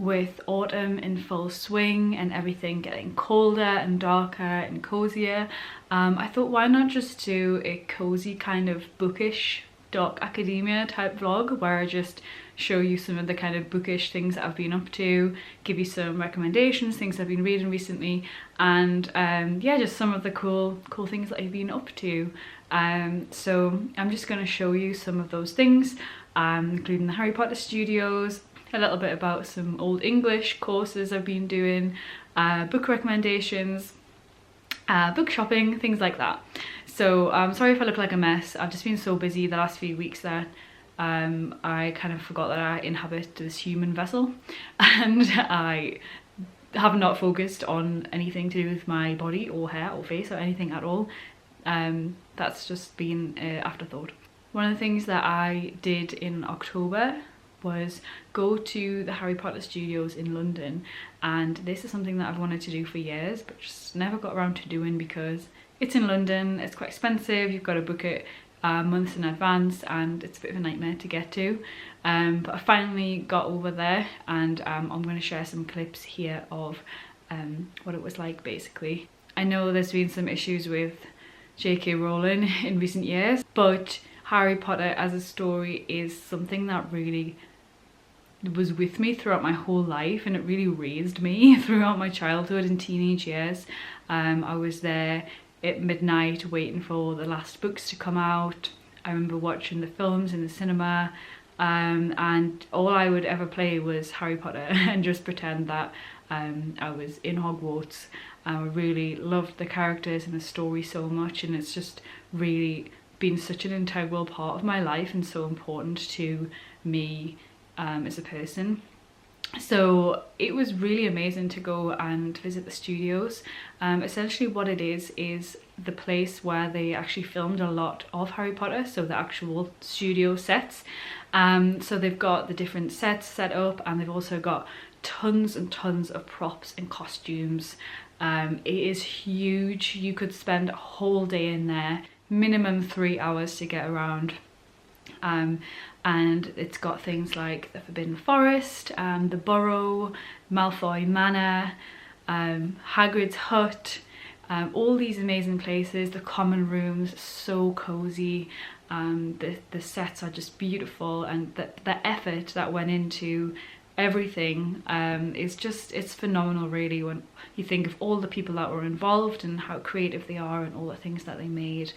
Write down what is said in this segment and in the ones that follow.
with autumn in full swing and everything getting colder and darker and cozier, I thought why not just do a cozy kind of bookish dark academia type vlog where I just show you some of the kind of bookish things that I've been up to, give you some recommendations, things I've been reading recently, and yeah, just some of the cool things that I've been up to. So I'm just going to show you some of those things, including the Harry Potter studios, a little bit about some old English courses I've been doing, book recommendations, book shopping, things like that. So sorry if I look like a mess. I've just been so busy the last few weeks that I kind of forgot that I inhabit this human vessel, and I have not focused on anything to do with my body or hair or face or anything at all. That's just been an afterthought. One of the things that I did in October was go to the Harry Potter studios in London, and this is something that I've wanted to do for years but just never got around to doing because it's in London, it's quite expensive, you've got to book it months in advance, and it's a bit of a nightmare to get to. But I finally got over there, and I'm going to share some clips here of what it was like basically. I know there's been some issues with J.K. Rowling in recent years, but Harry Potter as a story is something that really was with me throughout my whole life, and it really raised me throughout my childhood and teenage years. I was there at midnight waiting for the last books to come out. I remember watching the films in the cinema, and all I would ever play was Harry Potter and just pretend that I was in Hogwarts. I really loved the characters and the story so much, and it's just really been such an integral part of my life and so important to me as a person. So it was really amazing to go and visit the studios. Essentially what it is the place where they actually filmed a lot of Harry Potter, so the actual studio sets. So they've got the different sets set up, and they've also got tons and tons of props and costumes. It is huge. You could spend a whole day in there, minimum 3 hours to get around. And it's got things like the Forbidden Forest, the Burrow, Malfoy Manor, Hagrid's hut, all these amazing places. The common rooms, so cozy. The sets are just beautiful, and the effort that went into everything it's phenomenal really when you think of all the people that were involved and how creative they are and all the things that they made.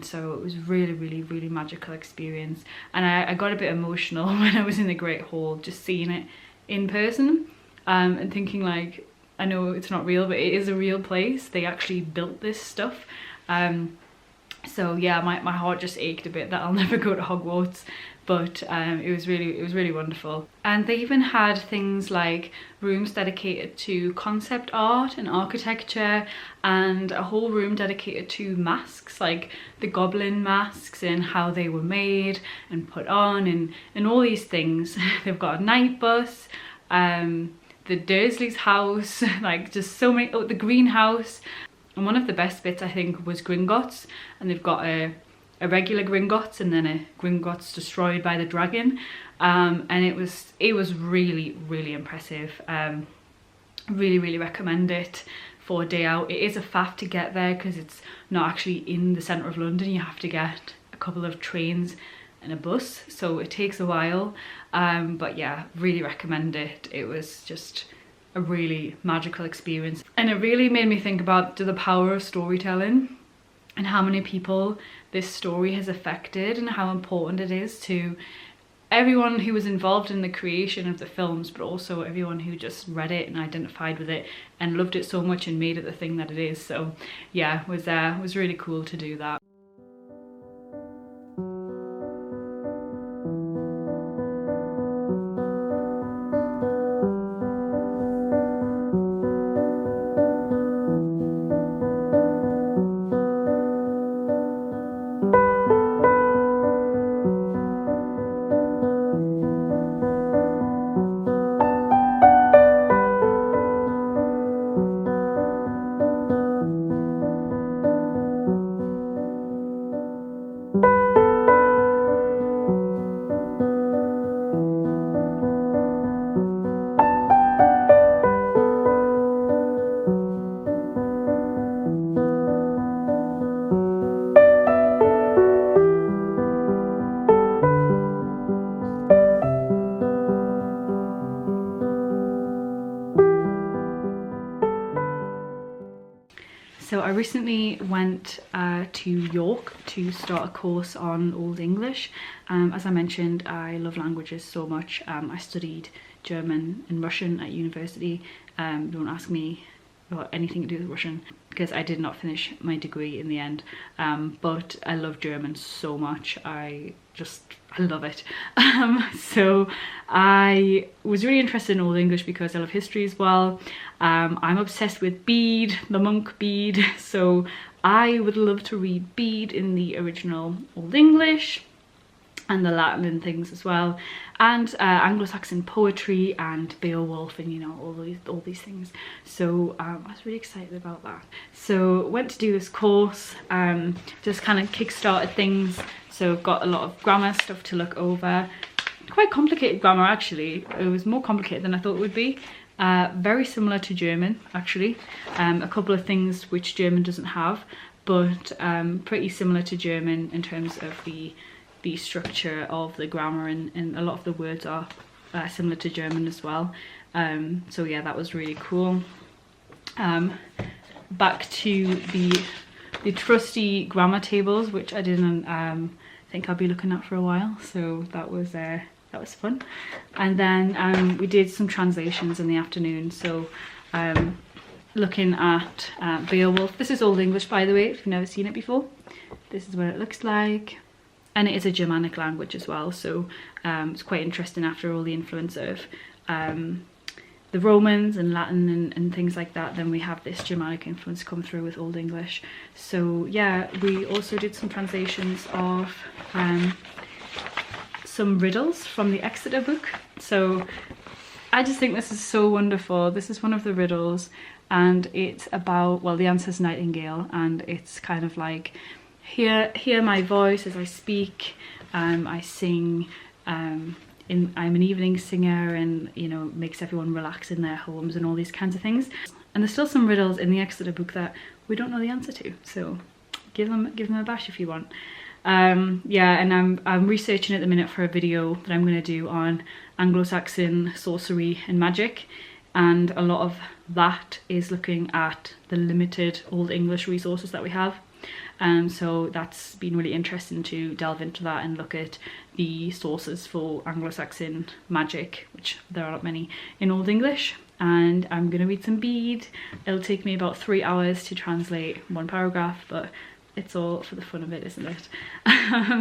So it was really magical experience, and I got a bit emotional when I was in the Great Hall just seeing it in person, and thinking like, I know it's not real, but it is a real place. They actually built this stuff. So yeah, my heart just ached a bit that I'll never go to Hogwarts, but it was really wonderful. And they even had things like rooms dedicated to concept art and architecture, and a whole room dedicated to masks, like the goblin masks and how they were made and put on, and all these things. They've got a night bus, the Dursley's house, like just so many, oh, the greenhouse. And one of the best bits I think was Gringotts, and they've got a regular Gringotts and then a Gringotts destroyed by the dragon, and it was really impressive. Really recommend it for a day out. It is a faff to get there because it's not actually in the centre of London. You have to get a couple of trains and a bus, so it takes a while, but yeah, really recommend it. It was just a really magical experience, and it really made me think about the power of storytelling and how many people this story has affected, and how important it is to everyone who was involved in the creation of the films, but also everyone who just read it and identified with it and loved it so much and made it the thing that it is. So yeah, it was really cool to do that. recently went to York to start a course on Old English. As I mentioned, I love languages so much. I studied German and Russian at university. Don't ask me about anything to do with Russian because I did not finish my degree in the end, but I love German so much. I love it. So I was really interested in Old English because I love history as well. I'm obsessed with Bede, the monk Bede, so I would love to read Bede in the original Old English and the Latin and things as well, and Anglo-Saxon poetry and Beowulf and, you know, all these things. So I was really excited about that. So went to do this course, just kind of kick-started things. So got a lot of grammar stuff to look over. Quite complicated grammar actually. It was more complicated than I thought it would be. Very similar to German actually. A couple of things which German doesn't have, but pretty similar to German in terms of the structure of the grammar, and a lot of the words are similar to German as well. So yeah, that was really cool. Back to the trusty grammar tables, which I didn't think I'll be looking at for a while, so that was fun. And then we did some translations in the afternoon, so looking at Beowulf. This is Old English, by the way, if you've never seen it before. This is what it looks like. And it is a Germanic language as well, so it's quite interesting after all the influence of the Romans and Latin and things like that. Then we have this Germanic influence come through with Old English. So yeah, we also did some translations of some riddles from the Exeter book. So I just think this is so wonderful. This is one of the riddles, and it's about, well, the answer's nightingale, and it's kind of like, hear my voice as I speak. I sing. I'm an evening singer, and, you know, makes everyone relax in their homes and all these kinds of things. And there's still some riddles in the Exeter book that we don't know the answer to, so give them a bash if you want. Yeah, and I'm researching at the minute for a video that I'm going to do on Anglo-Saxon sorcery and magic, and a lot of that is looking at the limited Old English resources that we have. So that's been really interesting to delve into that and look at the sources for Anglo-Saxon magic, which there are not many in Old English. And I'm going to read some Bede. It'll take me about 3 hours to translate one paragraph, but it's all for the fun of it, isn't it?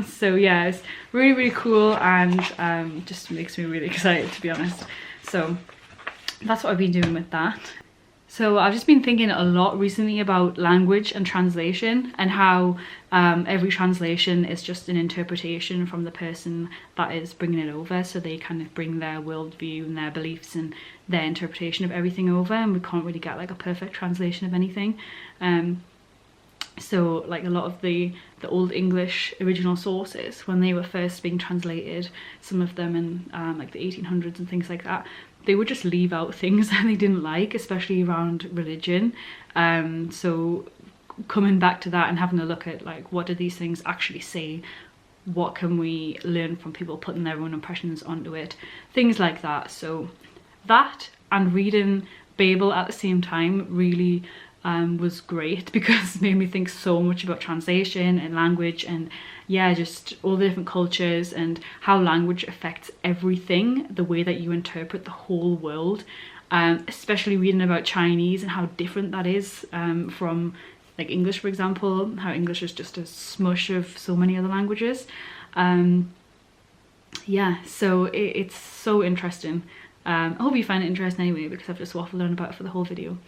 So yeah, it's really, really cool, and just makes me really excited, to be honest. So that's what I've been doing with that. So I've just been thinking a lot recently about language and translation, and how every translation is just an interpretation from the person that is bringing it over. So they kind of bring their worldview and their beliefs and their interpretation of everything over, and we can't really get like a perfect translation of anything. So like a lot of the Old English original sources, when they were first being translated, some of them in like the 1800s and things like that, they would just leave out things that they didn't like, especially around religion. So coming back to that and having a look at, like, what do these things actually say? What can we learn from people putting their own impressions onto it? Things like that. So that and reading Babel at the same time really was great, because it made me think so much about translation and language, and yeah, just all the different cultures and how language affects everything, the way that you interpret the whole world. Especially reading about Chinese and how different that is from like English, for example, how English is just a smush of so many other languages. Yeah, so it's so interesting. I hope you find it interesting anyway, because I've just waffled on about it for the whole video.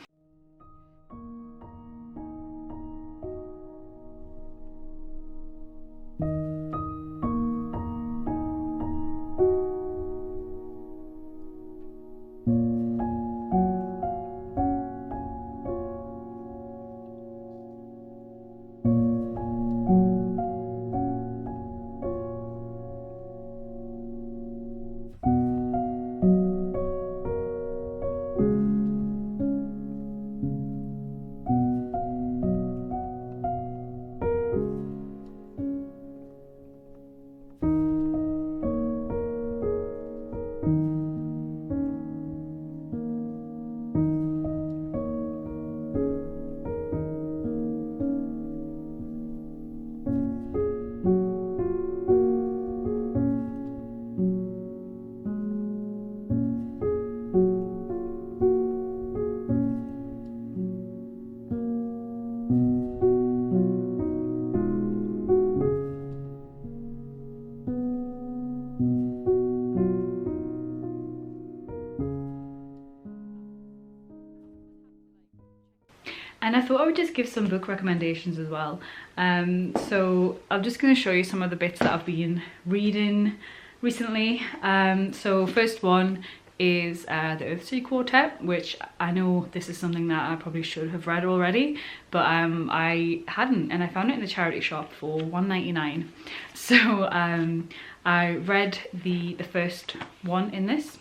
And I thought I would just give some book recommendations as well. So I'm just going to show you some of the bits that I've been reading recently. So first one is the Earthsea Quartet, which I know this is something that I probably should have read already, but I hadn't, and I found it in the charity shop for £1.99. So I read the first one in this,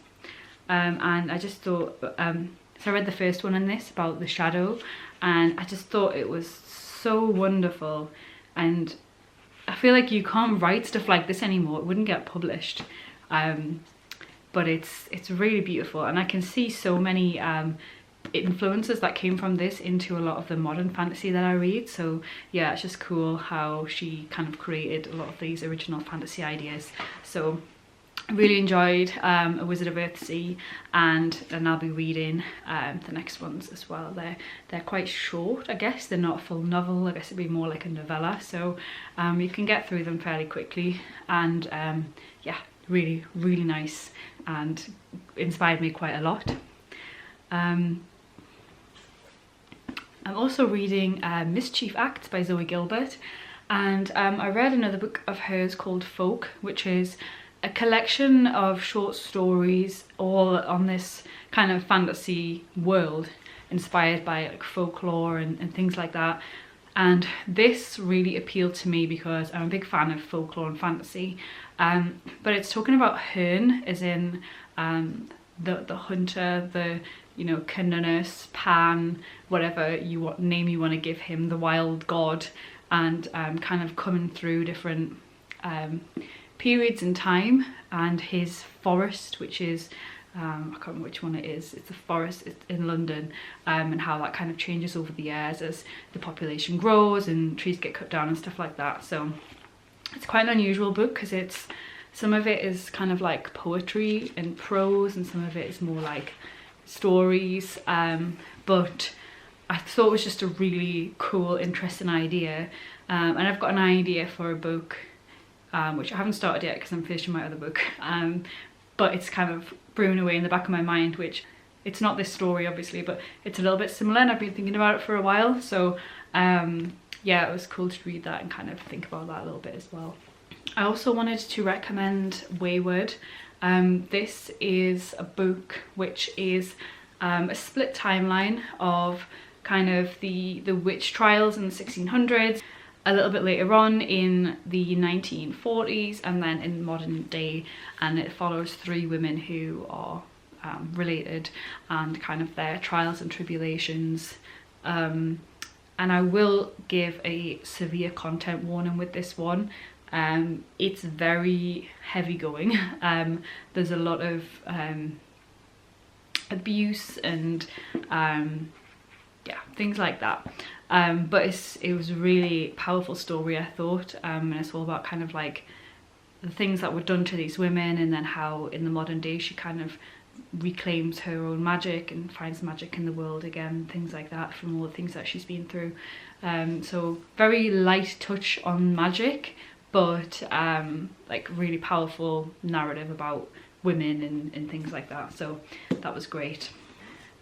and I just thought, so I read the first one in this about the shadow, and I just thought it was so wonderful. And I feel like you can't write stuff like this anymore, it wouldn't get published. But it's really beautiful, and I can see so many influences that came from this into a lot of the modern fantasy that I read. So yeah, it's just cool how she kind of created a lot of these original fantasy ideas. So I really enjoyed A Wizard of Earthsea, and I'll be reading the next ones as well. They're quite short, I guess. They're not a full novel. I guess it'd be more like a novella, so you can get through them fairly quickly. And yeah, really nice and inspired me quite a lot. I'm also reading Mischief Acts by Zoe Gilbert, and I read another book of hers called Folk, which is a collection of short stories all on this kind of fantasy world inspired by like folklore and things like that. And this really appealed to me because I'm a big fan of folklore and fantasy, but it's talking about Herne, as in the hunter, the, you know, Canunus, Pan, whatever name you want to give him, the wild god, and kind of coming through different periods in time, and his forest, which is I can't remember which one it is. It's a forest in London, and how that kind of changes over the years as the population grows and trees get cut down and stuff like that. So it's quite an unusual book because some of it is kind of like poetry and prose, and some of it is more like stories. But I thought it was just a really cool, interesting idea, and I've got an idea for a book, which I haven't started yet because I'm finishing my other book. But it's kind of brewing away in the back of my mind, which it's not this story obviously, but it's a little bit similar, and I've been thinking about it for a while. So yeah, it was cool to read that and kind of think about that a little bit as well. I also wanted to recommend Wayward. This is a book which is a split timeline of kind of the witch trials in the 1600s, a little bit later on in the 1940s, and then in modern day, and it follows 3 women who are related and kind of their trials and tribulations. And I will give a severe content warning with this one. It's very heavy going. There's a lot of abuse and yeah, things like that. But it was a really powerful story, I thought, and it's all about kind of like the things that were done to these women, and then how in the modern day she kind of reclaims her own magic and finds magic in the world again, things like that, from all the things that she's been through. So very light touch on magic, but like really powerful narrative about women and things like that. So that was great.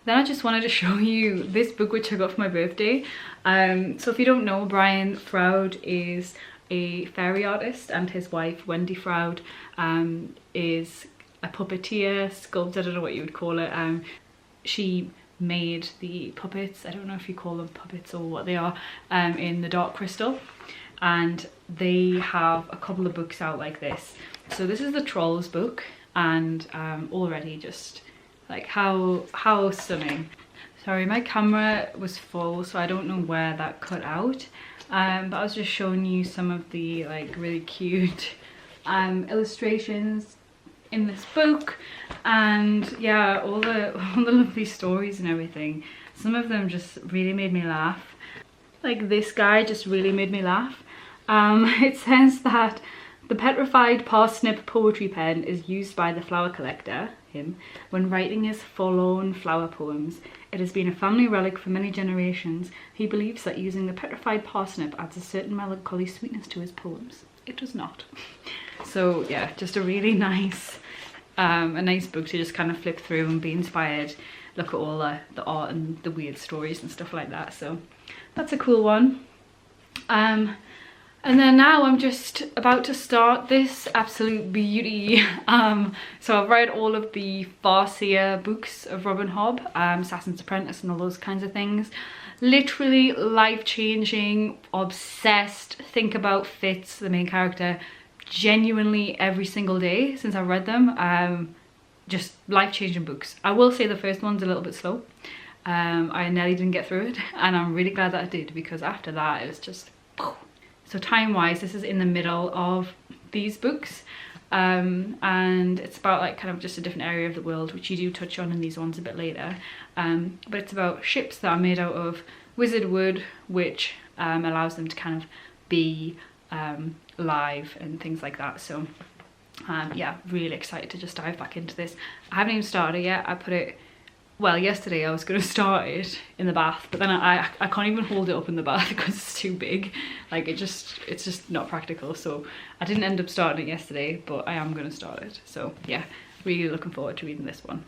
Then I just wanted to show you this book which I got for my birthday. So if you don't know, Brian Froud is a fairy artist, and his wife Wendy Froud is a puppeteer, sculptor, I don't know what you would call it. She made the puppets, I don't know if you call them puppets or what they are, in the Dark Crystal, and they have a couple of books out like this. So this is the Trolls book, and already just like how stunning. Sorry, my camera was full, so I don't know where that cut out, but I was just showing you some of the like really cute illustrations in this book, and yeah, all the lovely stories and everything. Some of them just really made me laugh. Like this guy just really made me laugh. It says that the petrified parsnip poetry pen is used by the flower collector, him, when writing his forlorn flower poems. It has been a family relic for many generations. He believes that using the petrified parsnip adds a certain melancholy sweetness to his poems. It does not. So yeah, just a really nice a nice book to just kind of flip through and be inspired, look at all the art and the weird stories and stuff like that. So that's a cool one. And then now I'm just about to start this absolute beauty. So I've read all of the Farseer books of Robin Hobb, Assassin's Apprentice and all those kinds of things. Literally life-changing, obsessed, think about Fitz, the main character, genuinely every single day since I've read them. Just life-changing books. I will say the first one's a little bit slow. I nearly didn't get through it, and I'm really glad that I did, because after that it was just... So time-wise, this is in the middle of these books, and it's about like kind of just a different area of the world, which you do touch on in these ones a bit later. But it's about ships that are made out of wizard wood, which allows them to kind of be live and things like that. So yeah, really excited to just dive back into this. I haven't even started yet. I put it... Well, yesterday I was going to start it in the bath, but then I can't even hold it up in the bath because it's too big. Like it's just not practical. So I didn't end up starting it yesterday, but I am going to start it. So yeah, really looking forward to reading this one.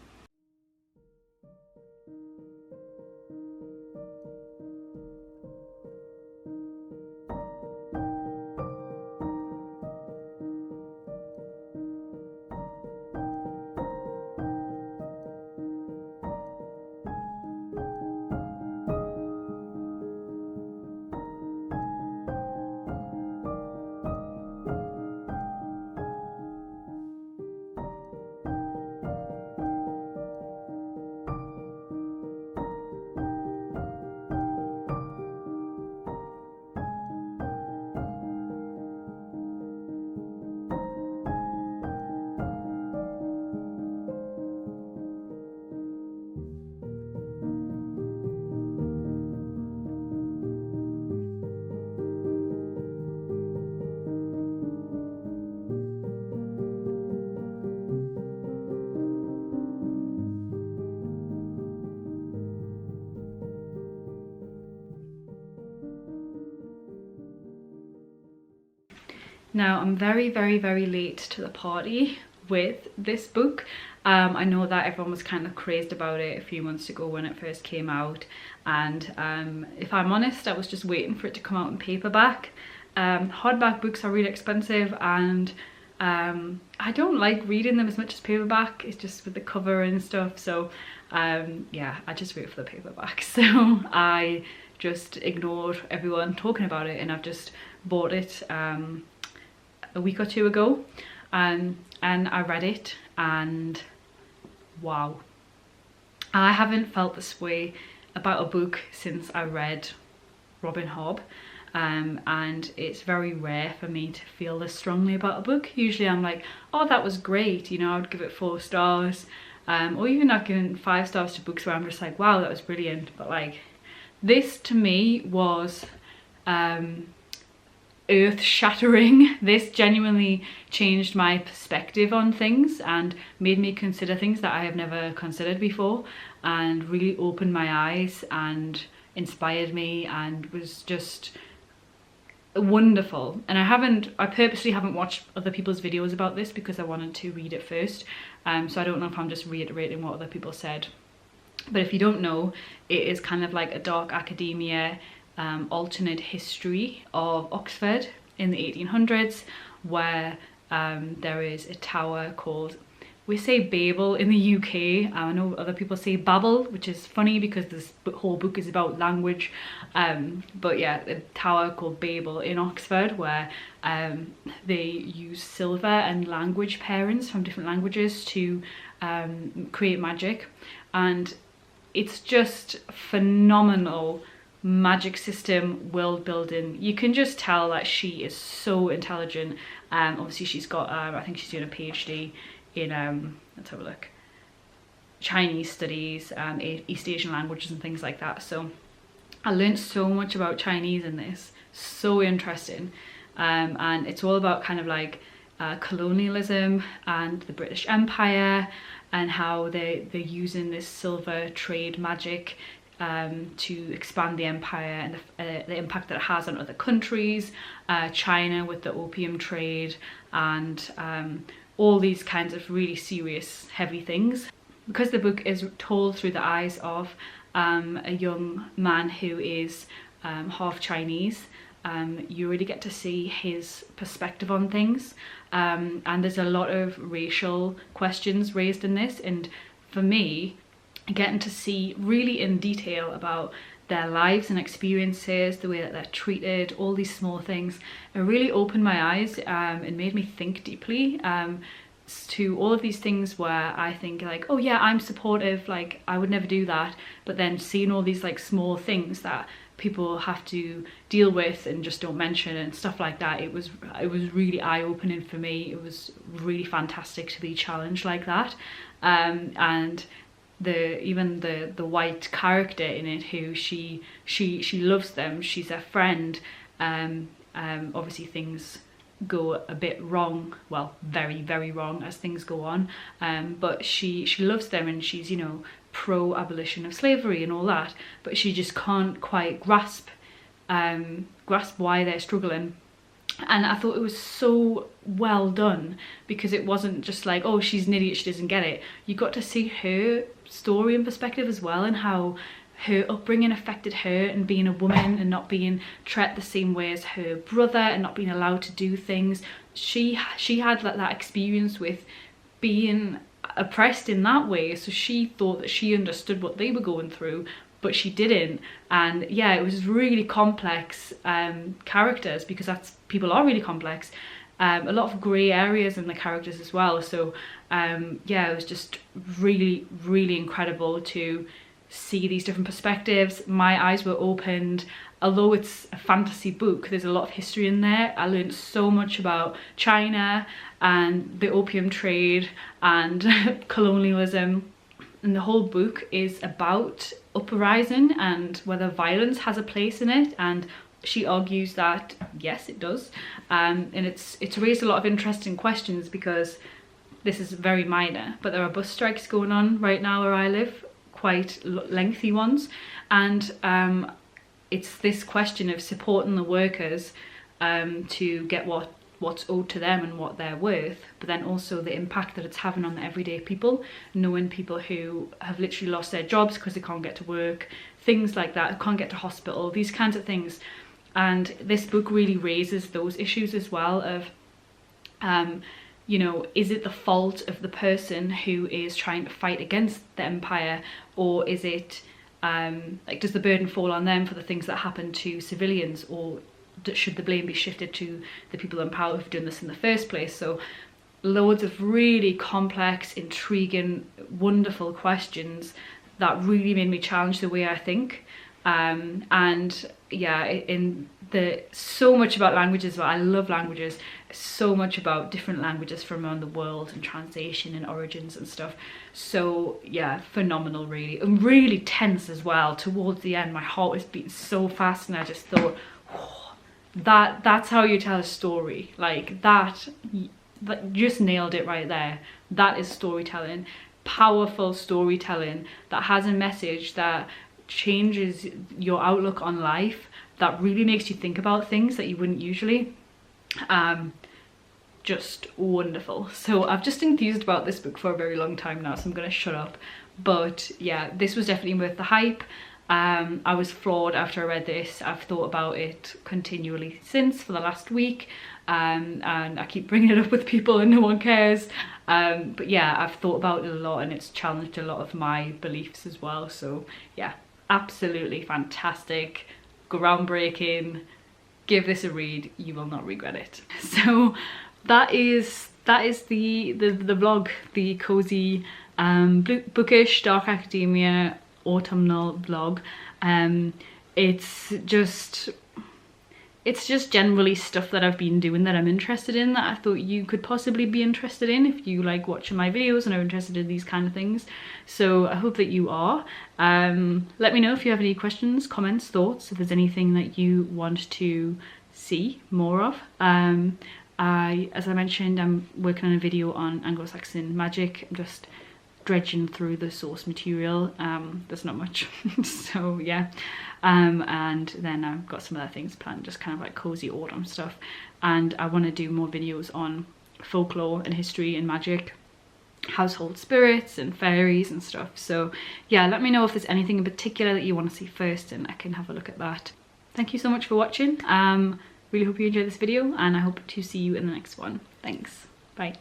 Now I'm very late to the party with this book. I know that everyone was kind of crazed about it a few months ago when it first came out, and if I'm honest, I was just waiting for it to come out in paperback. Hardback books are really expensive, and I don't like reading them as much as paperback. It's just with the cover and stuff. So yeah, I just wait for the paperback. So I just ignored everyone talking about it, and I've just bought it a week or two ago, and I read it, and wow, I haven't felt this way about a book since I read Robin Hobb. And it's very rare for me to feel this strongly about a book. Usually I'm like, oh, that was great, you know, I would give it 4 stars, or even I've given 5 stars to books where I'm just like, wow, that was brilliant. But like, this to me was earth-shattering. This genuinely changed my perspective on things and made me consider things that I have never considered before, and really opened my eyes and inspired me, and was just wonderful. And I purposely haven't watched other people's videos about this because I wanted to read it first, so I don't know if I'm just reiterating what other people said. But if you don't know, it is kind of like a dark academia alternate history of Oxford in the 1800s, where there is a tower called, we say Babel in the UK, I know other people say Babel, which is funny because this whole book is about language, but yeah, a tower called Babel in Oxford, where they use silver and language parents from different languages to create magic. And it's just phenomenal magic system, world building. You can just tell that she is so intelligent. Obviously she's got I think she's doing a PhD in let's have a look, Chinese studies and East Asian languages and things like that. So I learned so much about Chinese in this, so interesting. And it's all about kind of like colonialism and the British Empire, and how they're using this silver trade magic to expand the empire, and the impact that it has on other countries, China with the opium trade, and all these kinds of really serious, heavy things. Because the book is told through the eyes of a young man who is half Chinese, you really get to see his perspective on things, and there's a lot of racial questions raised in this, and for me, getting to see really in detail about their lives and experiences, the way that they're treated, all these small things, it really opened my eyes and made me think deeply to all of these things where I think like, oh yeah, I'm supportive, like I would never do that, but then seeing all these like small things that people have to deal with and just don't mention and stuff like that, it was really eye-opening for me. It was really fantastic to be challenged like that, and even the white character in it, who she loves them, she's their friend, obviously things go a bit wrong, well, very, very wrong as things go on, but she loves them, and she's, you know, pro-abolition of slavery and all that, but she just can't quite grasp why they're struggling. And I thought it was so well done, because it wasn't just like, oh, she's an idiot, she doesn't get it. You got to see her story and perspective as well, and how her upbringing affected her, and being a woman and not being treated the same way as her brother and not being allowed to do things. She had that experience with being oppressed in that way, so she thought that she understood what they were going through, but she didn't. And yeah, it was really complex characters, because people are really complex, a lot of grey areas in the characters as well. So yeah, it was just really, really incredible to see these different perspectives. My eyes were opened. Although it's a fantasy book, there's a lot of history in there. I learned so much about China and the opium trade and colonialism, and the whole book is about uprising and whether violence has a place in it, and she argues that yes, it does, and it's raised a lot of interesting questions, because this is very minor, but there are bus strikes going on right now where I live, quite lengthy ones, and it's this question of supporting the workers to get what's owed to them and what they're worth, but then also the impact that it's having on the everyday people, knowing people who have literally lost their jobs because they can't get to work, things like that, can't get to hospital, these kinds of things. And this book really raises those issues as well of you know, is it the fault of the person who is trying to fight against the empire, or is it like, does the burden fall on them for the things that happen to civilians, or should the blame be shifted to the people in power who've done this in the first place? So loads of really complex, intriguing, wonderful questions that really made me challenge the way I think. And yeah, so much about languages, but I love languages, so much about different languages from around the world and translation and origins and stuff. So yeah, phenomenal really, and really tense as well towards the end. My heart was beating so fast, and I just thought, oh, that's how you tell a story like that. That just nailed it right there. That is storytelling, powerful storytelling that has a message that changes your outlook on life, that really makes you think about things that you wouldn't usually. Just wonderful. So I've just enthused about this book for a very long time now, so I'm gonna shut up. But yeah, this was definitely worth the hype. I was floored after I read this. I've thought about it continually since, for the last week, and I keep bringing it up with people and no one cares. But yeah, I've thought about it a lot, and it's challenged a lot of my beliefs as well. So yeah, absolutely fantastic, groundbreaking. Give this a read, you will not regret it. So that is the vlog, the cozy bookish dark academia autumnal vlog. It's just generally stuff that I've been doing that I'm interested in, that I thought you could possibly be interested in if you like watching my videos and are interested in these kind of things. So I hope that you are. Let me know if you have any questions, comments, thoughts, if there's anything that you want to see more of. As I mentioned, I'm working on a video on Anglo-Saxon magic. I'm just dredging through the source material. There's not much. So yeah, and then I've got some other things planned, just kind of like cozy autumn stuff, and I want to do more videos on folklore and history and magic, household spirits and fairies and stuff. So yeah, let me know if there's anything in particular that you want to see first and I can have a look at that. Thank you so much for watching. Really hope you enjoyed this video, and I hope to see you in the next one. Thanks. Bye.